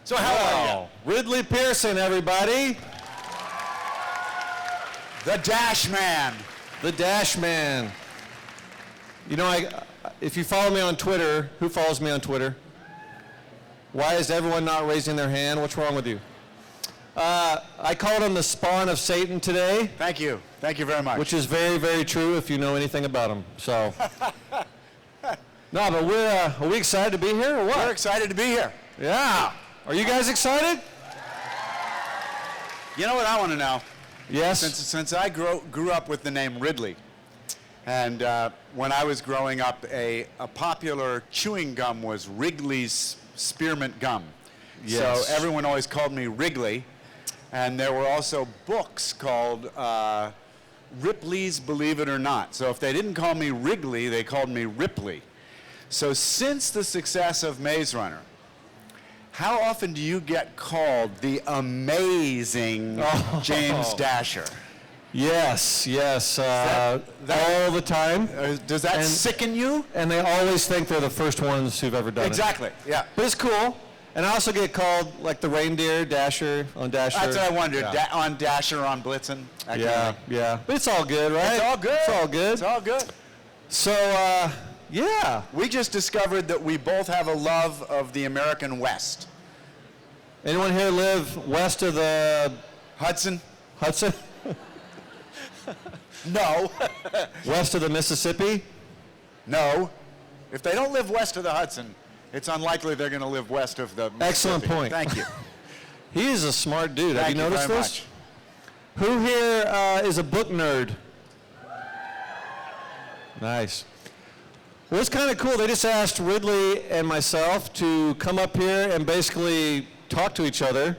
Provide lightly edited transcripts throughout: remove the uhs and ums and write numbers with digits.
So how are you? Ridley Pearson, everybody. The Dash Man. The Dash Man. You know, if you follow me on Twitter, who follows me on Twitter? Why is everyone not raising their hand? What's wrong with you? I called him the spawn of Satan today. Thank you. Thank you very much. Which is very, very true if you know anything about him. So, no, but are we excited to be here or what? We're excited to be here. Yeah. Are you guys excited? You know what I want to know? Yes. Since I grew up with the name Ridley, and when I was growing up, a popular chewing gum was Wrigley's Spearmint Gum. Yes. So everyone always called me Wrigley, and there were also books called Ripley's Believe It or Not. So if they didn't call me Wrigley, they called me Ripley. So since the success of Maze Runner, how often do you get called the amazing James Dasher? Yes, all the time. Does that sicken you? And they always think they're the first ones who've ever done Exactly, yeah. But it's cool. And I also get called like the reindeer, Dasher, on Dasher. That's what I wondered, on Dasher, on Blitzen. Yeah. But it's all good, right? It's all good. It's all good. It's all good. So, yeah. We just discovered that we both have a love of the American West. Anyone here live west of the Hudson? Hudson? No. West of the Mississippi? No. If they don't live west of the Hudson, it's unlikely they're going to live west of the Mississippi. Excellent point. Thank you. He is a smart dude. Thank Have you noticed very this? Much. Who here is a book nerd? Nice. Well, it's kind of cool. They just asked Ridley and myself to come up here and basically talk to each other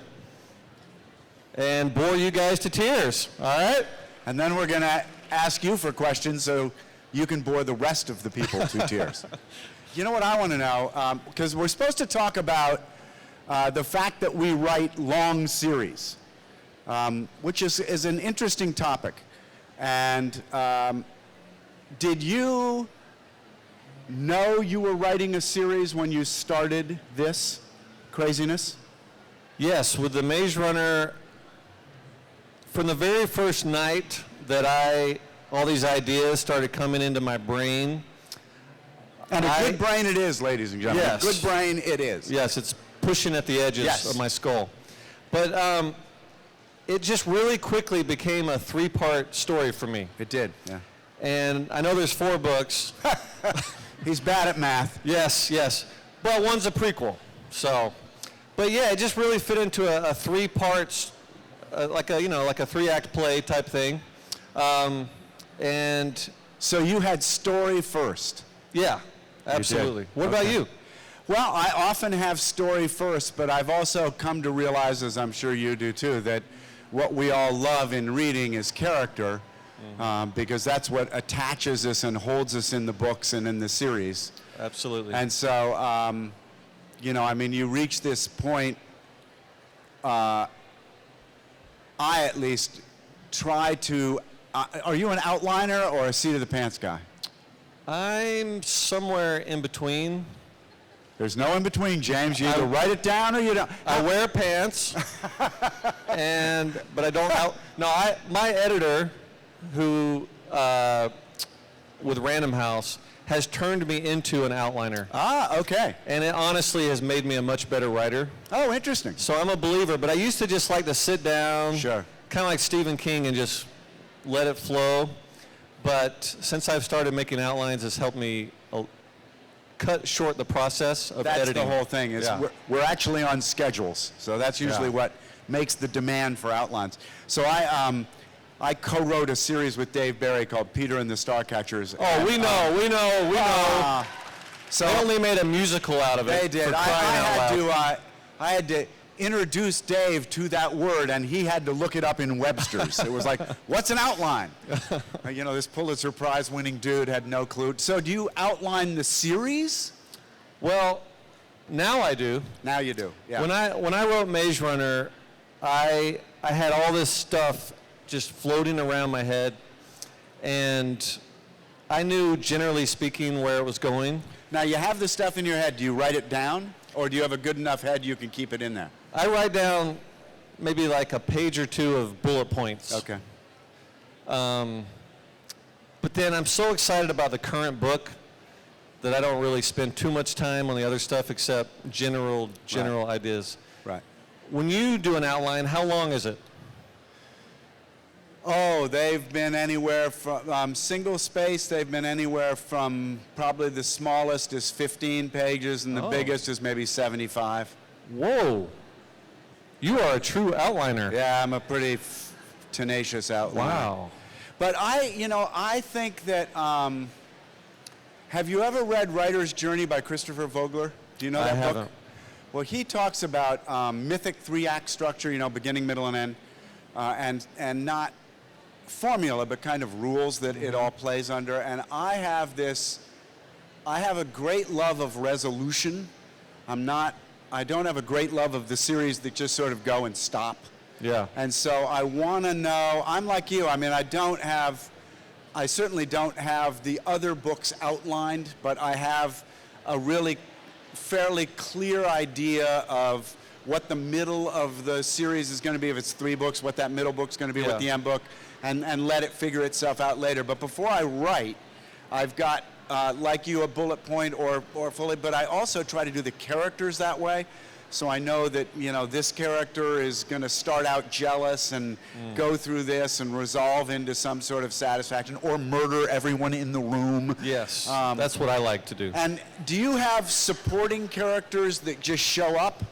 and bore you guys to tears, all right? And then we're going to ask you for questions so you can bore the rest of the people to tears. You know what I want to know? Because we're supposed to talk about the fact that we write long series, which is an interesting topic. And did you know you were writing a series when you started this craziness? Yes, with the Maze Runner, from the very first night that all these ideas started coming into my brain. And a good brain it is, ladies and gentlemen. Yes. A good brain it is. Yes, it's pushing at the edges of my skull. But it just really quickly became a 3-part story for me. It did, yeah. And I know there's 4 books. He's bad at math. Yes. But one's a prequel, so. But yeah, it just really fit into a 3 parts, like a 3-act play type thing. And so you had story first. Yeah, absolutely. What about you? Well, I often have story first, but I've also come to realize, as I'm sure you do too, that what we all love in reading is character, because that's what attaches us and holds us in the books and in the series. Absolutely. And so, you reach this point, I at least try to, are you an outliner or a seat-of-the-pants guy? I'm somewhere in between. There's no in between, James. You either write it down or you don't. I wear pants, but I don't. My editor, who with Random House, has turned me into an outliner. Ah, okay. And it honestly has made me a much better writer. Oh, interesting. So I'm a believer, but I used to just like to sit down, sure, kind of like Stephen King, and just let it flow. But since I've started making outlines, it's helped me cut short the process of editing. That's the whole thing. Is we're actually on schedules, so that's usually what makes the demand for outlines. So I co-wrote a series with Dave Barry called Peter and the Starcatchers. Oh, we know. So they only made a musical out of it. They did. I had to introduce Dave to that word, and he had to look it up in Webster's. It was like, what's an outline? This Pulitzer Prize winning dude had no clue. So do you outline the series? Well, now I do. Now you do, yeah. When I wrote Maze Runner, I had all this stuff just floating around my head, and I knew, generally speaking, where it was going. Now, you have this stuff in your head. Do you write it down? or do you have a good enough head you can keep it in there? I write down maybe like a page or two of bullet points. Okay. But then I'm so excited about the current book that I don't really spend too much time on the other stuff except general ideas. Right. When you do an outline, how long is it? Oh, they've been anywhere from, single space, they've been anywhere from probably the smallest is 15 pages and the biggest is maybe 75. Whoa. You are a true outliner. Yeah, I'm a pretty tenacious outliner. Wow. But I think that, have you ever read Writer's Journey by Christopher Vogler? Do you know that book? I haven't. Well, he talks about mythic three-act structure, beginning, middle, and end, and not formula, but kind of rules that it all plays under. And I have a great love of resolution. I don't have a great love of the series that just sort of go and stop. Yeah. And so I want to know, I'm like you, I mean, I certainly don't have the other books outlined, but I have a really fairly clear idea of what the middle of the series is going to be if it's 3 books, what that middle book's going to be, what the end book, and let it figure itself out later. But before I write, I've got, like you, a bullet point or fully, but I also try to do the characters that way. So I know that, this character is going to start out jealous and go through this and resolve into some sort of satisfaction or murder everyone in the room. Yes, that's what I like to do. And do you have supporting characters that just show up?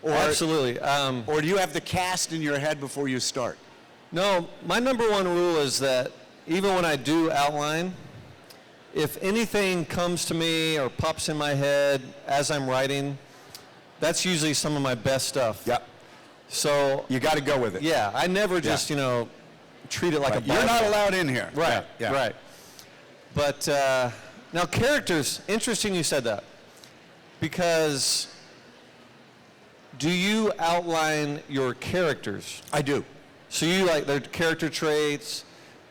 Or, Absolutely. Or do you have the cast in your head before you start? No, my number one rule is that even when I do outline, if anything comes to me or pops in my head as I'm writing, that's usually some of my best stuff. Yep. So You got to go with it. yeah, I never just, treat it like a You're not Bible. allowed in here. Right, Yeah. right. But now characters, interesting you said that. Because do you outline your characters? I do. So you like their character traits,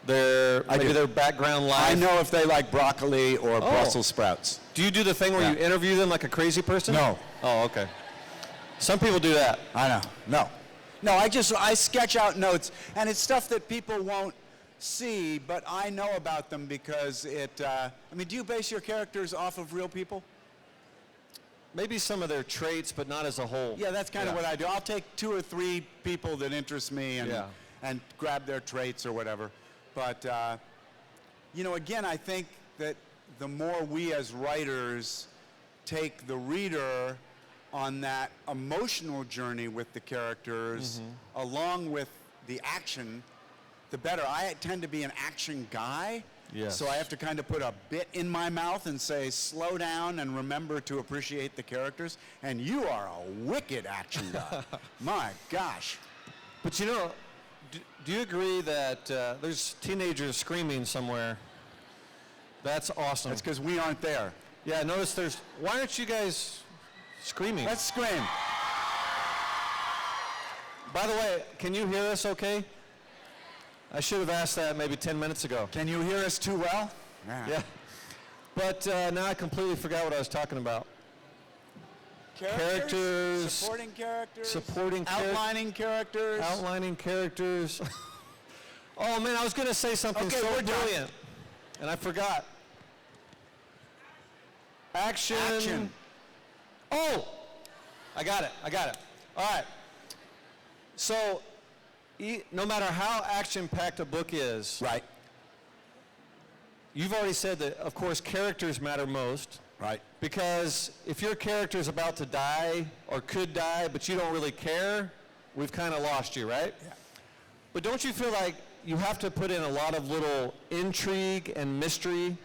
their background life? I know if they like broccoli or Brussels sprouts. Do you do the thing where you interview them like a crazy person? No. Oh, okay. Some people do that. I know. No, I sketch out notes, and it's stuff that people won't see, but I know about them because do you base your characters off of real people? Maybe some of their traits, but not as a whole. Yeah, that's kind of what I do. I'll take 2 or 3 people that interest me and grab their traits or whatever. But, again, I think that the more we as writers take the reader on that emotional journey with the characters, along with the action, the better. I tend to be an action guy, so I have to kind of put a bit in my mouth and say, slow down and remember to appreciate the characters. And you are a wicked action guy. My gosh. But do you agree that there's teenagers screaming somewhere? That's awesome. That's because we aren't there. Yeah, notice why aren't you guys screaming? Let's scream. By the way, can you hear us okay? I should have asked that maybe 10 minutes ago. Can you hear us too well? Yeah. But now I completely forgot what I was talking about. Characters. Supporting characters. Outlining characters. Outlining characters. Oh, man, I was going to say something brilliant, and I forgot. Action. Oh, I got it. All right. So, no matter how action-packed a book is, Right. You've already said that, of course, characters matter most. Right. Because if your character is about to die or could die, but you don't really care, we've kind of lost you, right? Yeah. But don't you feel like you have to put in a lot of little intrigue and mystery,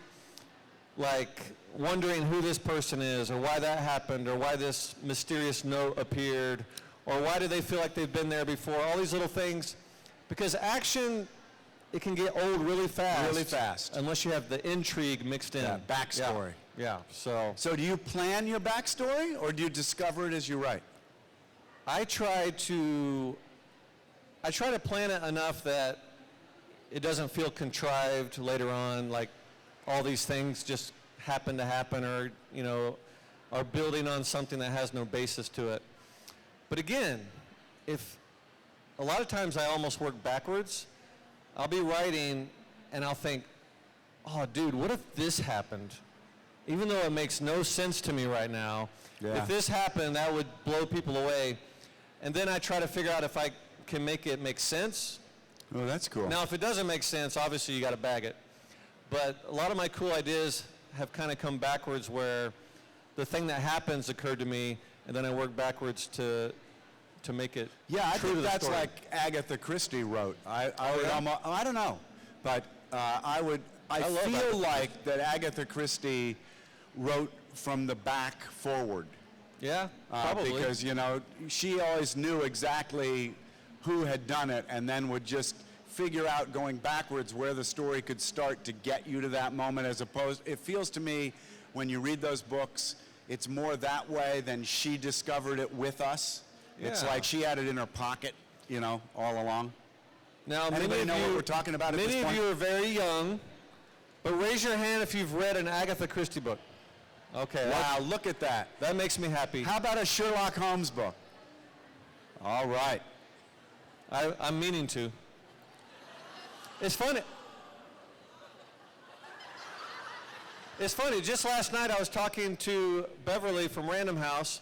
like wondering who this person is, or why that happened, or why this mysterious note appeared, or why do they feel like they've been there before, all these little things. Because action, it can get old really fast. Really fast. Unless you have the intrigue mixed in. Yeah, backstory. Yeah, so So do you plan your backstory, or do you discover it as you write? I try to plan it enough that it doesn't feel contrived later on, like all these things just happen to happen, or are building on something that has no basis to it. But again, if a lot of times I almost work backwards, I'll be writing and I'll think, oh, dude, what if this happened? Even though it makes no sense to me right now, if this happened, that would blow people away. And then I try to figure out if I can make it make sense. Oh, that's cool. Now, if it doesn't make sense, obviously you got to bag it. But a lot of my cool ideas have kind of come backwards, where the thing that happens occurred to me, and then I work backwards to make it Yeah, I true think to the that's story. like Agatha Christie wrote. I would yeah? I don't know, but I love feel Agatha like that Agatha Christie wrote from the back forward. Yeah, probably. Because, you know, she always knew exactly who had done it, and then would just figure out going backwards where the story could start to get you to that moment, as opposed, it feels to me when you read those books, it's more that way than she discovered it with us. It's Yeah. like she had it in her pocket, you know, all along. Now, Anybody know what we're talking about at this Many of point? you are very young, but raise your hand if you've read an Agatha Christie book. Okay, Wow, look at that. that makes me happy. How about a Sherlock Holmes book? All right. I'm meaning to. It's funny. It's funny, just last night I was talking to Beverly from Random House,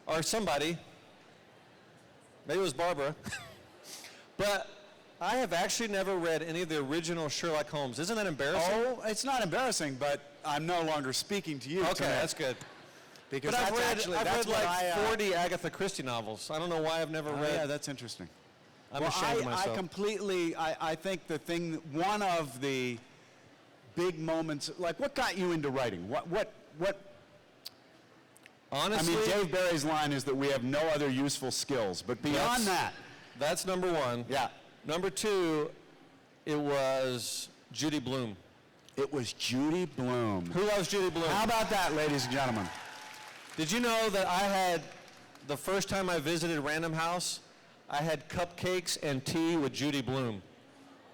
or somebody, maybe it was Barbara, but I have actually never read any of the original Sherlock Holmes. Isn't that embarrassing? Oh, it's not embarrassing, but I'm no longer speaking to you Okay, today. that's good. Because But I've that's read, that's like what I, 40 Agatha Christie novels. I don't know why I've never Oh, read. yeah, that's interesting. I'm ashamed of I myself. completely, I think the thing, one of the big moments, like what got you into writing? What, I Honestly, mean, Dave Barry's line is that we have no other useful skills, but beyond that, that's number one. yeah, Number two, it was Judy Blume. it was Judy Blume. Who loves Judy Blume? How about that, ladies and gentlemen? Did you know that I had, the first time I visited Random House, I had cupcakes and tea with Judy Blume.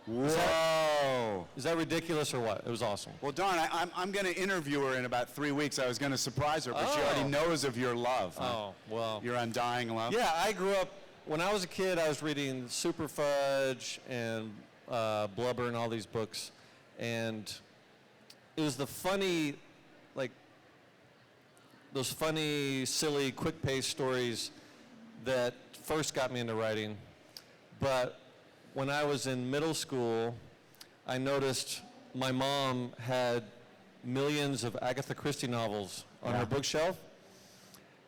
Whoa. Is that ridiculous or what? It was awesome. Well, Dawn, I'm going to interview her in about 3 weeks. I was going to surprise her, but she Oh. already knows of your love. Oh, well. Your undying love. Yeah, I grew up, when I was a kid, I was reading Super Fudge and Blubber and all these books. And it was the funny, like, those funny, silly, quick-paced stories that first got me into writing. But when I was in middle school, I noticed my mom had millions of Agatha Christie novels on her bookshelf.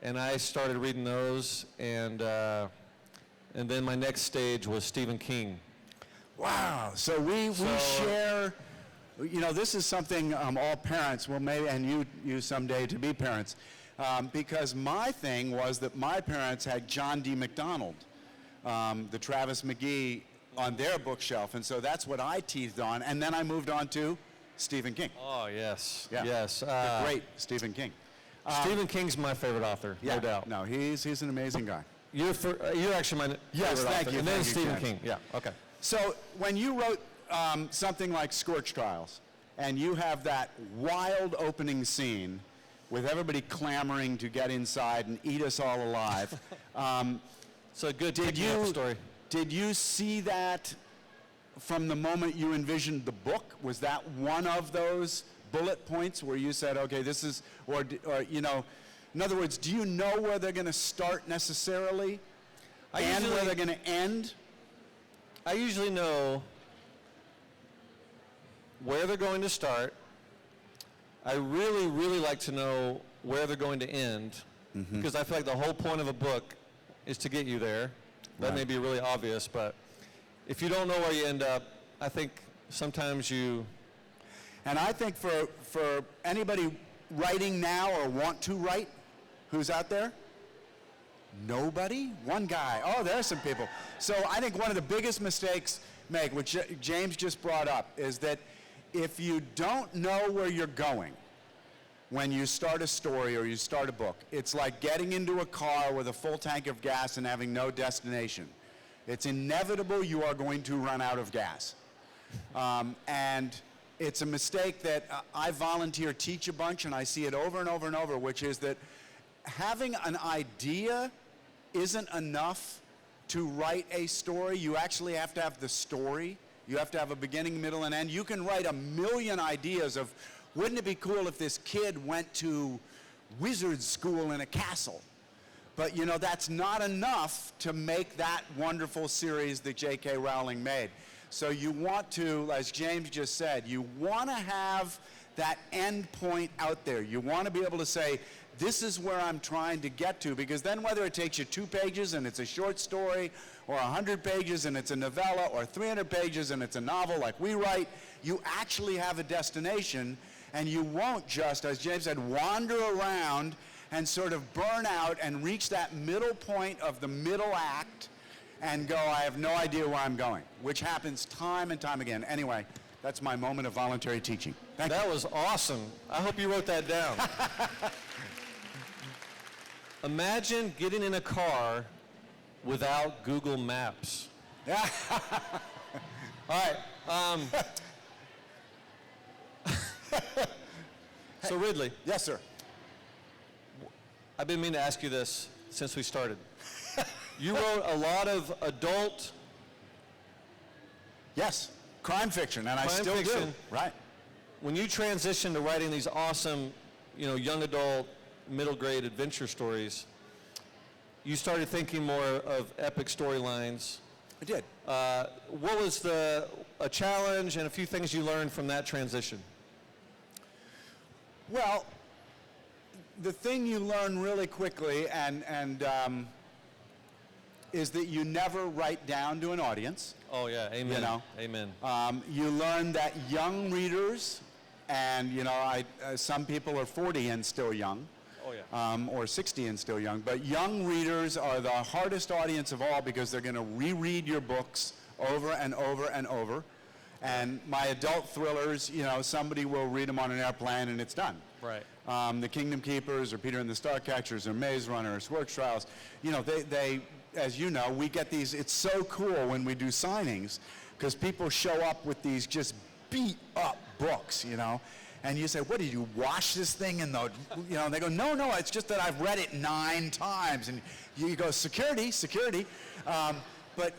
And I started reading those, and then my next stage was Stephen King. Wow. So we share, you know, this is something all parents will maybe, and you someday to be parents, because my thing was that my parents had John D. MacDonald, the Travis McGee, on their bookshelf, and so that's what I teethed on, and then I moved on to Stephen King. Oh, yes. Yeah. Yes. The great Stephen King. Stephen King's my favorite author, no doubt. No, he's an amazing guy. You're actually my Yes, favorite thank author. you, And then thank you, Stephen Ken. King. Yeah, okay. So when you wrote something like Scorch Trials, and you have that wild opening scene with everybody clamoring to get inside and eat us all alive, So a good did pick-me-up you story. did you see that from the moment you envisioned the book? Was that one of those bullet points where you said, okay, this is, or you know, in other words, do you know where they're going to start necessarily, and where they're going to end? I usually know where they're going to start. I really, really like to know where they're going to end, because I feel like the whole point of a book is to get you there. That may be really obvious, but if you don't know where you end up, I think sometimes you... And I think for anybody writing now or want to write, who's out there? Nobody? One guy. Oh, there are some people. So I think one of the biggest mistakes, Meg, which James just brought up, is that if you don't know where you're going when you start a story or you start a book, it's like getting into a car with a full tank of gas and having no destination. It's inevitable you are going to run out of gas. And it's a mistake that I volunteer teach a bunch, and I see it over and over and over, which is that having an idea isn't enough to write a story. You actually have to have the story. You have to have a beginning, middle, and end. You can write a million ideas of, wouldn't it be cool if this kid went to wizard school in a castle? But you know, that's not enough to make that wonderful series that J.K. Rowling made. So you want to, as James just said, you want to have that end point out there. You want to be able to say, this is where I'm trying to get to, because then whether it takes you 2 pages and it's a short story, or 100 pages and it's a novella, or 300 pages and it's a novel like we write, you actually have a destination, and you won't just, as James said, wander around and sort of burn out and reach that middle point of the middle act and go, I have no idea where I'm going, which happens time and time again. Anyway, that's my moment of voluntary teaching. Thank you. That was awesome. I hope you wrote that down. Imagine getting in a car without Google Maps. All right. So Ridley. Yes, sir. I've been meaning to ask you this since we started. You wrote a lot of adult. Yes, crime fiction, and I still fiction. do. Right. When you transitioned to writing these awesome, young adult, middle grade adventure stories, you started thinking more of epic storylines. I did. What was a challenge and a few things you learned from that transition? Well, the thing you learn really quickly is that you never write down to an audience. Oh yeah, amen. You know? Amen. You learn that young readers, and some people are 40 and still young. Oh yeah. Or 60 and still young, but young readers are the hardest audience of all because they're going to reread your books over and over and over. And my adult thrillers, somebody will read them on an airplane and it's done. Right. The Kingdom Keepers or Peter and the Starcatchers or Maze Runner or Squirks Trials, they, as you know, we get these, it's so cool when we do signings because people show up with these just beat up books, and you say, what, did you wash this thing in the, and they go, no, it's just that I've read it 9 times. And you go, security. But,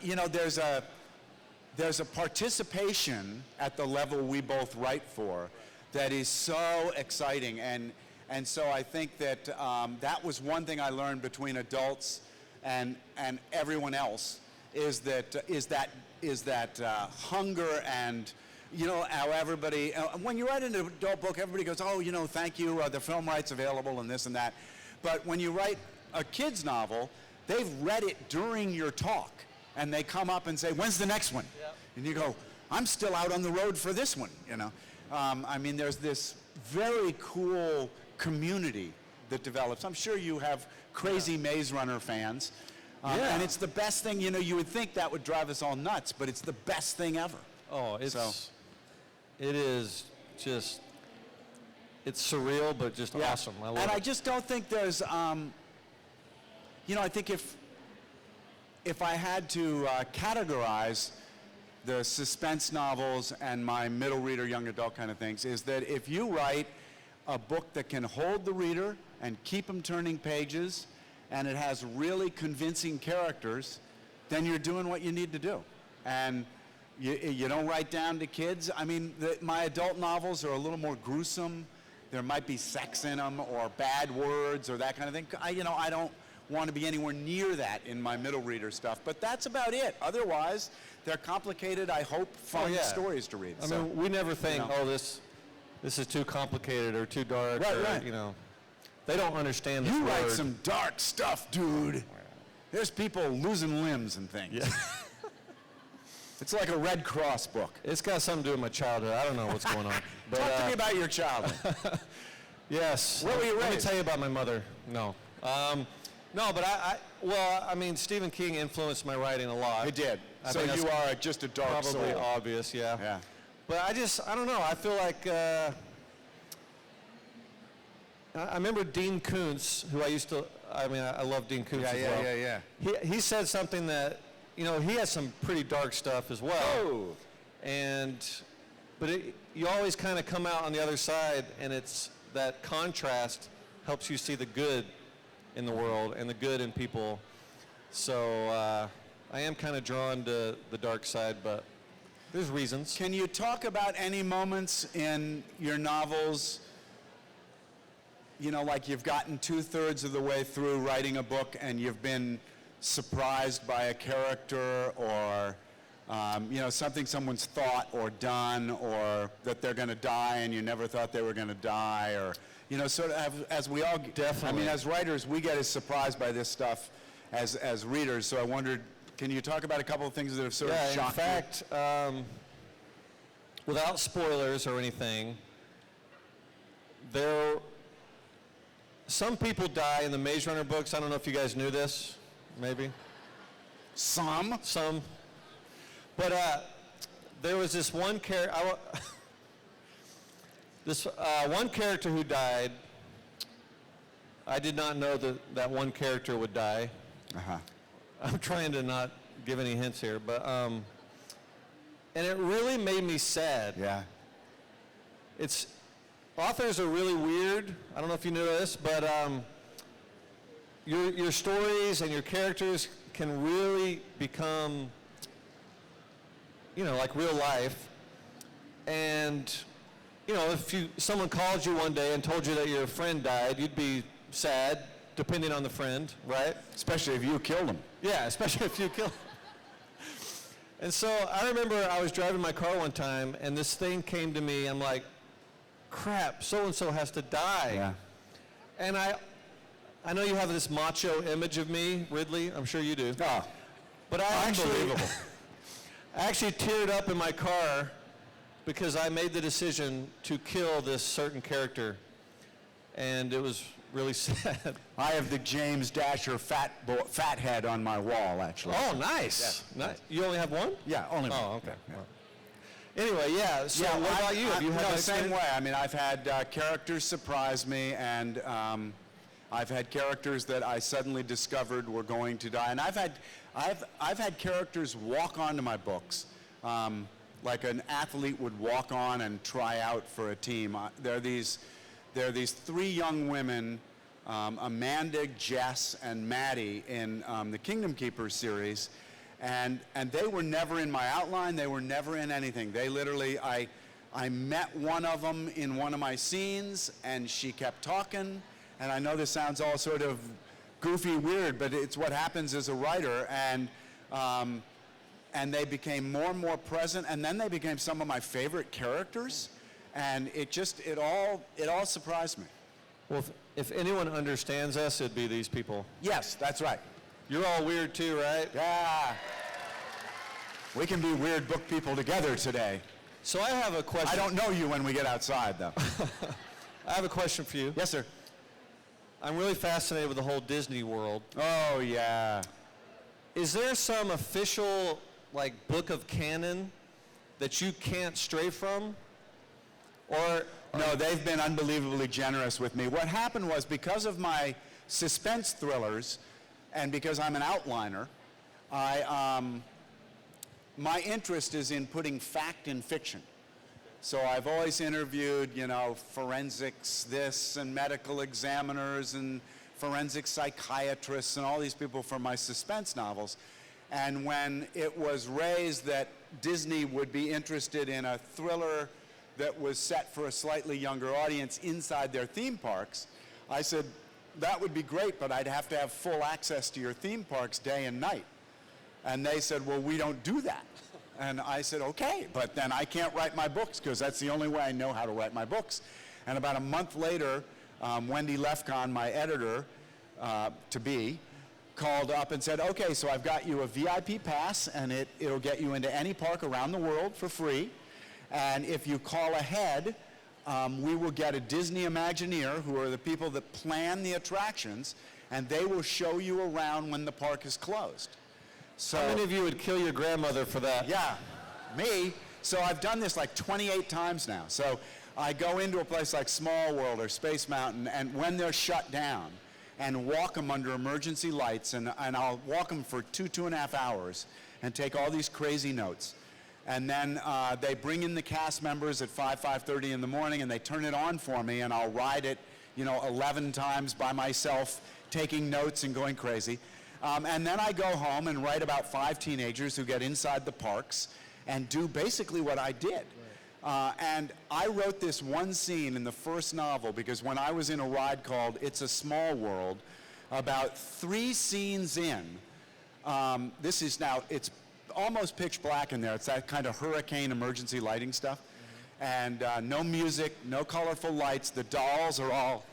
there's a participation at the level we both write for that is so exciting. And so I think that that was one thing I learned between adults and everyone else is that hunger and, how everybody, when you write an adult book, everybody goes, oh, thank you, the film rights available and this and that. But when you write a kid's novel, they've read it during your talk. And they come up and say, when's the next one? Yep. And you go, I'm still out on the road for this one, there's this very cool community that develops. I'm sure you have crazy Maze Runner fans. And it's the best thing, you would think that would drive us all nuts, but it's the best thing ever. Oh, it is just, it's surreal, but just awesome. I love it. And I just don't think there's, I think if I had to categorize the suspense novels and my middle reader, young adult kind of things, is that if you write a book that can hold the reader and keep them turning pages, and it has really convincing characters, then you're doing what you need to do. And you don't write down to kids. My adult novels are a little more gruesome. There might be sex in them or bad words or that kind of thing. I don't want to be anywhere near that in my middle reader stuff, but that's about it. Otherwise, they're complicated, I hope, fun stories to read. We never think, this is too complicated or too dark. Right. They don't understand this You word. write some dark stuff, dude. There's people losing limbs and things. Yeah. It's like a Red Cross book. It's got something to do with my childhood. I don't know what's going on. But, Talk to me about your childhood. Yes. Where were you raised? Let me tell you about my mother. No. No, but Stephen King influenced my writing a lot. It did. I So think you that's are just a dark soul. probably obvious, yeah. Yeah. But I don't know. I feel like I remember Dean Koontz, who I love Dean Koontz as well. Yeah. He said something that, he has some pretty dark stuff as well. Oh. But you always kind of come out on the other side, and it's that contrast helps you see the good in the world and the good in people. So I am kind of drawn to the dark side, but there's reasons. Can you talk about any moments in your novels, you know, like you've gotten 2/3 of the way through writing a book and you've been surprised by a character or, you know, something someone's thought or done, or that they're going to die and you never thought they were going to die, or, you know, sort of as we all, Definitely. I mean, as writers, we get as surprised by this stuff as readers. So I wondered, can you talk about a couple of things that have sort of shocked you? In fact, without spoilers or anything, some people die in the Maze Runner books. I don't know if you guys knew this, maybe. Some? Some. But there was this one character, one character who died. I did not know that one character would die. Uh-huh. I'm trying to not give any hints here, but and it really made me sad. Yeah. Authors are really weird. I don't know if you know this, but your stories and your characters can really become, you know, like real life. And you know, if someone called you one day and told you that your friend died, you'd be sad, depending on the friend, right? Especially if you killed them. Yeah, especially if you kill. And so I remember I was driving my car one time, and this thing came to me. I'm like, crap, so-and-so has to die. Yeah. And I know you have this macho image of me, Ridley. I'm sure you do. Oh, But I unbelievable. I actually teared up in my car because I made the decision to kill this certain character. And it was really sad. I have the James Dasher fat head on my wall, actually. Oh, nice. Yeah. Nice. You only have one? Yeah, only one. Oh, okay. Yeah. Well. Anyway, yeah. So what about you? Have you had no, that same experience? way. I mean, I've had characters surprise me, and I've had characters that I suddenly discovered were going to die, and I've had characters walk onto my books, like an athlete would walk on and try out for a team. There are these 3 young women, Amanda, Jess, and Maddie in the Kingdom Keepers series. And they were never in my outline. They were never in anything. They literally, I met one of them in one of my scenes, and she kept talking. And I know this sounds all sort of goofy, weird, but it's what happens as a writer. And they became more and more present. And then they became some of my favorite characters. And it all surprised me. Well, if anyone understands us, it'd be these people. Yes, that's right. You're all weird too, right? Yeah. We can be weird book people together today. So I have a question. I don't know you when we get outside, though. I have a question for you. Yes, sir. I'm really fascinated with the whole Disney world. Oh, yeah. Is there some official, like, book of canon that you can't stray from? Or No, they've been unbelievably generous with me. What happened was, because of my suspense thrillers and because I'm an outliner, my interest is in putting fact in fiction. So I've always interviewed, you know, forensics this and medical examiners and forensic psychiatrists and all these people for my suspense novels. And when it was raised that Disney would be interested in a thriller that was set for a slightly younger audience inside their theme parks, I said, that would be great, but I'd have to have full access to your theme parks day and night. And they said, well, we don't do that. And I said, okay, but then I can't write my books because that's the only way I know how to write my books. And about a month later, Wendy Lefcon, my editor to be, called up and said, okay, so I've got you a VIP pass, and it'll get you into any park around the world for free. And if you call ahead, we will get a Disney Imagineer, who are the people that plan the attractions, and they will show you around when the park is closed. So, how many of you would kill your grandmother for that? Yeah, me. So I've done this like 28 times now. So I go into a place like Small World or Space Mountain, and when they're shut down, and walk them under emergency lights, and I'll walk them for 2.5 hours and take all these crazy notes. And then they bring in the cast members at 5:30 in the morning, and they turn it on for me, and I'll ride it, you know, 11 times by myself taking notes and going crazy. And then I go home and write about 5 teenagers who get inside the parks and do basically what I did. And I wrote this one scene in the first novel because when I was in a ride called It's a Small World, about 3 scenes in, this is now, it's almost pitch black in there. It's that kind of hurricane emergency lighting stuff. And no music, no colorful lights. The dolls are all...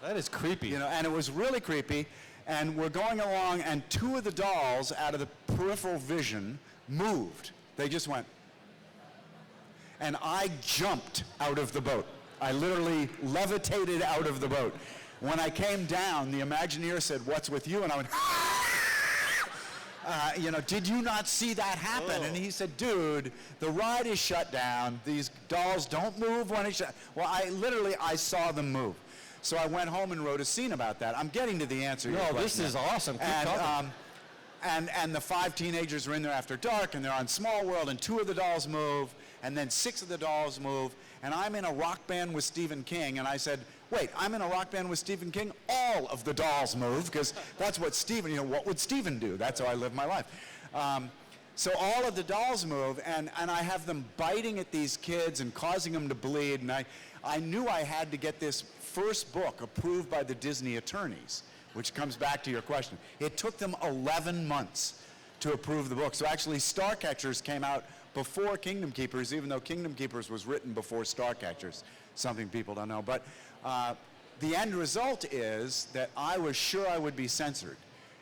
That is creepy. You know, and it was really creepy. And we're going along, and 2 of the dolls out of the peripheral vision moved. They just went. And I jumped out of the boat. I literally levitated out of the boat. When I came down, the Imagineer said, "What's with you?" And I went, you know, "Did you not see that happen?" Oh. And he said, "Dude, the ride is shut down. These dolls don't move when it's shut." Well, I saw them move. So I went home and wrote a scene about that. I'm getting to the answer to your No, question this is now. awesome. Keep talking. And the 5 teenagers are in there after dark, and they're on Small World, and 2 of the dolls move, and then 6 of the dolls move, and I'm in a rock band with Stephen King, and I said, wait, I'm in a rock band with Stephen King? All of the dolls move, because that's what Stephen, you know, what would Stephen do? That's how I live my life. So all of the dolls move, and I have them biting at these kids and causing them to bleed, and I knew I had to get this first book approved by the Disney attorneys, which comes back to your question. It took them 11 months to approve the book. So actually Starcatchers came out before Kingdom Keepers, even though Kingdom Keepers was written before Starcatchers, something people don't know. But the end result is that I was sure I would be censored.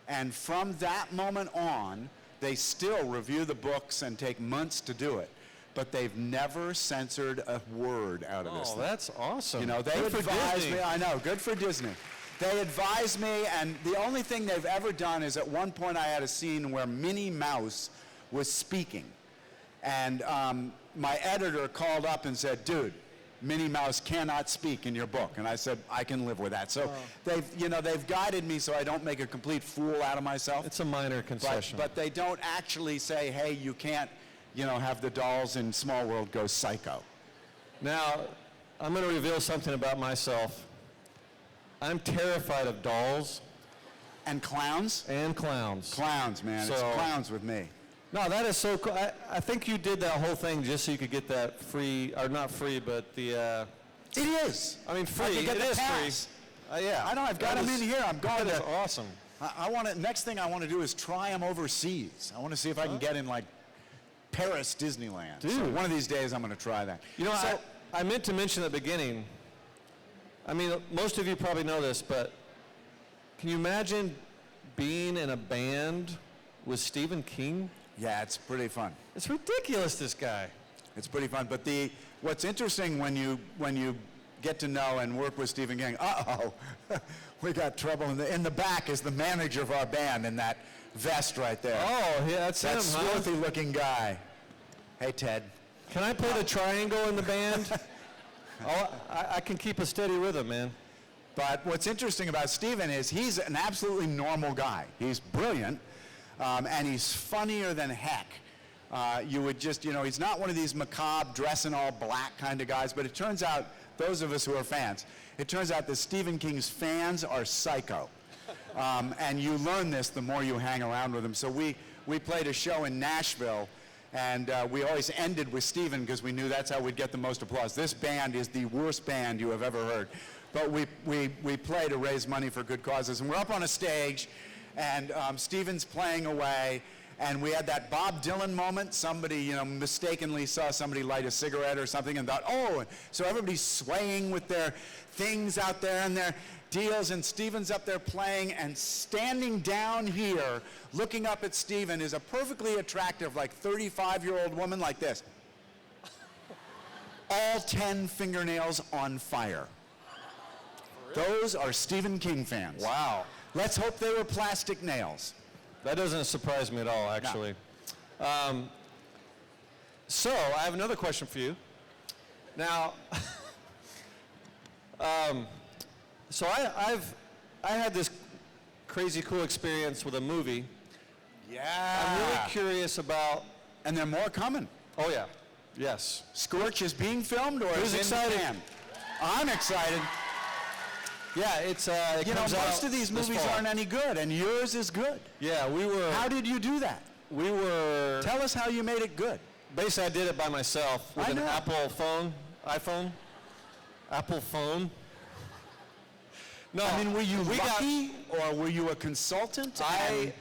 And from that moment on, they still review the books and take months to do it. But they've never censored a word out of this Oh, thing. that's awesome. You know, they Good for advised Disney. me, I know, good for Disney. They advised me, and the only thing they've ever done is at one point I had a scene where Minnie Mouse was speaking. And my editor called up and said, dude, Minnie Mouse cannot speak in your book. And I said, I can live with that. So they've guided me so I don't make a complete fool out of myself. It's a minor concession. But they don't actually say, hey, you can't, have the dolls in Small World go psycho. Now, I'm going to reveal something about myself. I'm terrified of dolls And clowns? and clowns. Clowns, man. It's So- clowns with me. No, that is so cool. I think you did that whole thing just so you could get that free, or not free, but the, It is. I mean, free. I can get It the is pass. free. Yeah. I know, I've got That them is- in here. I'm going That is to. awesome. I want to. Next thing I want to do is try them overseas. I want to see if I can get in like Paris Disneyland. So Dude. one of these days I'm going to try that. You know, So- I meant to mention at the beginning, I mean, most of you probably know this, but can you imagine being in a band with Stephen King? yeah, it's pretty fun. It's ridiculous, this guy. It's pretty fun. But what's interesting when you get to know and work with Stephen King, we got trouble. In the back is the manager of our band in that vest right there. Oh, yeah, that's that him, huh? swarthy looking guy. Hey, Ted. Can I play the triangle in the band? I can keep a steady rhythm, man. But what's interesting about Stephen is he's an absolutely normal guy. He's brilliant, and he's funnier than heck. You would just, he's not one of these macabre, dress in all black kind of guys, but it turns out, those of us who are fans, it turns out that Stephen King's fans are psycho. And you learn this the more you hang around with him. So we played a show in Nashville, and we always ended with Stephen because we knew that's how we'd get the most applause. This band is the worst band you have ever heard. But we play to raise money for good causes. And we're up on a stage, and Stephen's playing away, and we had that Bob Dylan moment. Somebody, mistakenly saw somebody light a cigarette or something and thought, oh, so everybody's swaying with their things out there and their deals, and Stephen's up there playing, and standing down here, looking up at Stephen, is a perfectly attractive, like 35-year-old woman like this. All 10 fingernails on fire. Those are Stephen King fans. Wow. Let's hope they were plastic nails. That doesn't surprise me at all, actually. So, I have another question for you. Now, so I had this crazy cool experience with a movie. Yeah. I'm really curious about. And there are more coming. Oh yeah, yes. Scorch is being filmed, or Who's is it in excited? the can? I'm excited. Yeah, it You know, comes out most of these this movies fall. aren't any good, and yours is good. Yeah, we were. How did you do that? We were. Tell us how you made it good. Basically, I did it by myself with I an know. Apple phone, Apple phone. No, I mean, were you we got- lucky, or were you a consultant? Okay,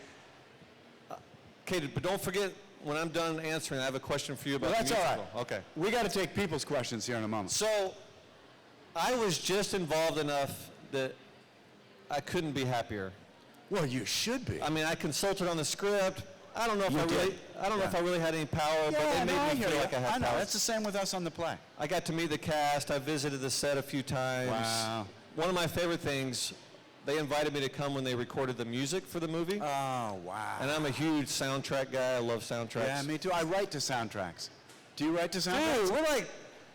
but don't forget, when I'm done answering, I have a question for you about Well, that's the all musical. right. Okay. We got to take people's questions here in a moment. So, I was just involved enough that I couldn't be happier. Well, you should be. I mean, I consulted on the script. I don't know if You I really, did. I don't know if I really had any power, but they made me feel like I had I know. power. That's the same with us on the play. I got to meet the cast. I visited the set a few times. Wow. One of my favorite things, they invited me to come when they recorded the music for the movie. Oh, wow. And I'm a huge soundtrack guy. I love soundtracks. Yeah, me too. I write to soundtracks. Do you write to soundtracks? Dude, we're like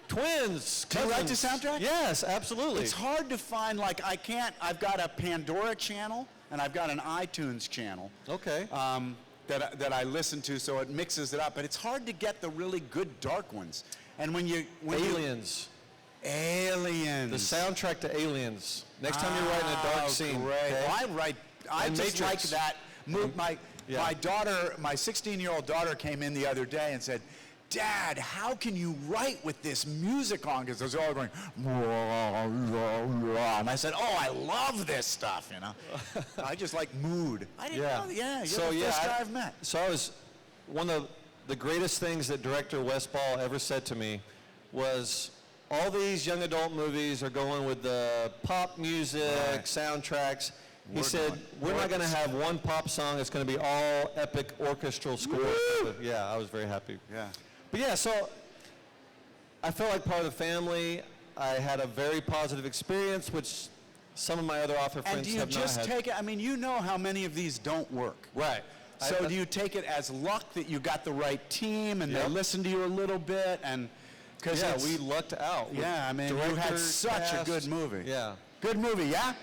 twins. Do you write to cousins. soundtracks? Yes, absolutely. It's hard to find, like, I've got a Pandora channel, and I've got an iTunes channel. Okay. That I listen to, so it mixes it up. But it's hard to get the really good dark ones. And when Aliens. Aliens. The soundtrack to Aliens. Next time you're writing a dark scene. Great. okay? Well, I And just Matrix. like that. Yeah. My daughter, my 16-year-old daughter came in the other day and said, Dad, how can you write with this music on? Because they're all going, and I said, oh, I love this stuff, you know. I just like mood. I didn't know. Yeah, you're the first guy I've met. So I was, one of the greatest things that director Wes Ball ever said to me was, all these young adult movies are going with the pop music, soundtracks. He said, we're not going to have one pop song. It's going to be all epic orchestral score. Yeah, I was very happy. Yeah. But yeah, so I felt like part of the family. I had a very positive experience, which some of my other author And friends do you have just not had. take it, I mean, you know how many of these don't work. Right. So do you take it as luck that you got the right team and they Yep. listened to you a little bit? And because Yeah, we lucked out. with yeah, I mean, you director, had such a cast. good movie. Yeah. Good movie, yeah?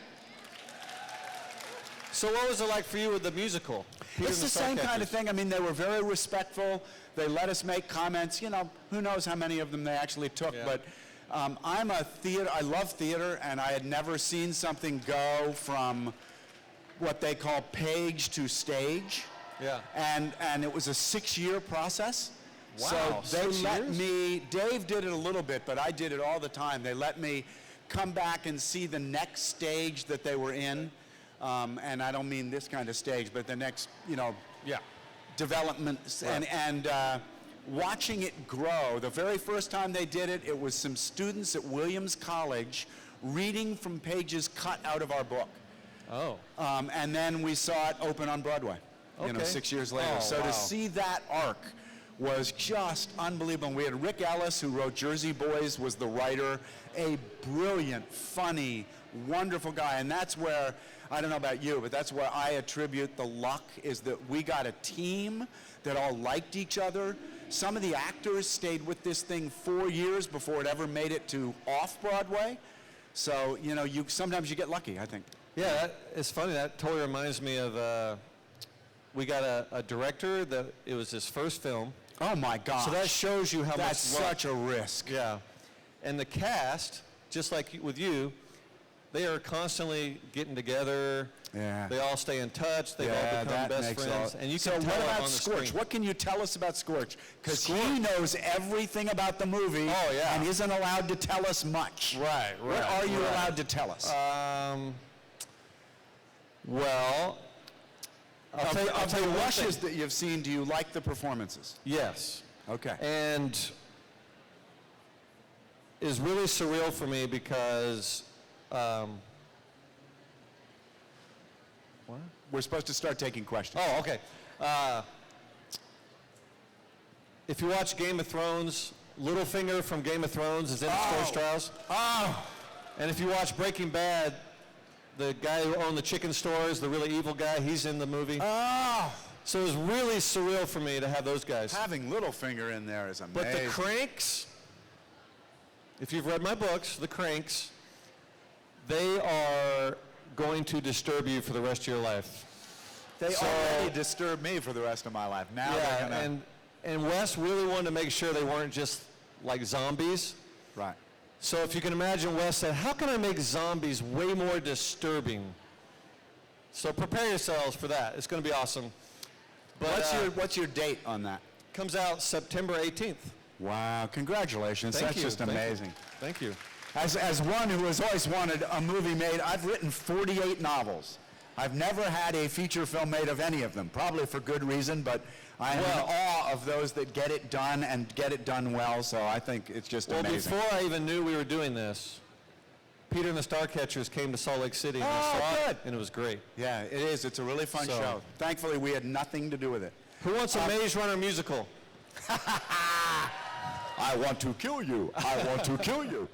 So what was it like for you with the musical? Peter It's and the same kind Starcatchers? of thing. I mean, they were very respectful. They let us make comments. You know, who knows how many of them they actually took. Yeah. But I love theater, and I had never seen something go from what they call page to stage. Yeah. And it was a 6-year process. Wow, So they 6 let years? me, Dave did it a little bit, but I did it all the time. They let me come back and see the next stage that they were in. And I don't mean this kind of stage, but the next, you know, developments. Right. And watching it grow, the very first time they did it, it was some students at Williams College reading from pages cut out of our book. Oh. And then we saw it open on Broadway, you know, Okay. 6 years later. Oh, So wow. to see that arc was just unbelievable. We had Rick Ellis, who wrote Jersey Boys, was the writer, a brilliant, funny, wonderful guy. And that's where, I don't know about you, but that's where I attribute the luck, is that we got a team that all liked each other. Some of the actors stayed with this thing 4 years before it ever made it to off-Broadway. So, you know, sometimes you get lucky, I think. Yeah, it's funny. That totally reminds me of, we got a director that it was his first film. Oh my gosh. So that shows you how That's much luck. such a risk. Yeah. And the cast, just like with you, they are constantly getting together. Yeah. They all stay in touch. They all become best friends. And you So can tell what it about on the Scorch? screen. What can you tell us about Scorch? Because he Scorch. knows everything about the movie. Oh, yeah. And isn't allowed to tell us much. Right, What are you allowed to tell us? Well, I'll tell you the one rushes thing. that you've seen, do you like the performances? Yes. Okay. And is really surreal for me because We're supposed to start taking questions. oh, okay. If you watch Game of Thrones, Littlefinger from Game of Thrones is in the Scorch Trials. Oh. And if you watch Breaking Bad, the guy who owned the chicken stores, the really evil guy, he's in the movie. Oh. So it was really surreal for me to have those guys. Having Littlefinger in there is amazing. But the Cranks, if you've read my books, the Cranks, they are going to disturb you for the rest of your life. They So- already disturb me for the rest of my life. Now they're Yeah, gonna... and Wes really wanted to make sure they weren't just like zombies. Right. So if you can imagine, Wes said, how can I make zombies way more disturbing? So prepare yourselves for that. It's going to be awesome. But What's your date on that? comes out September 18th. Wow, congratulations. Thank That's you. just amazing. Thank you. As one who has always wanted a movie made, I've written 48 novels. I've never had a feature film made of any of them, probably for good reason, but I am in awe of those that get it done and get it done well, so I think it's just amazing. Before I even knew we were doing this, Peter and the Starcatchers came to Salt Lake City and I saw it, and it was great. Yeah, it is. It's a really fun show. Thankfully, we had nothing to do with it. Who wants a Maze Runner musical? I want to kill you. I want to kill you.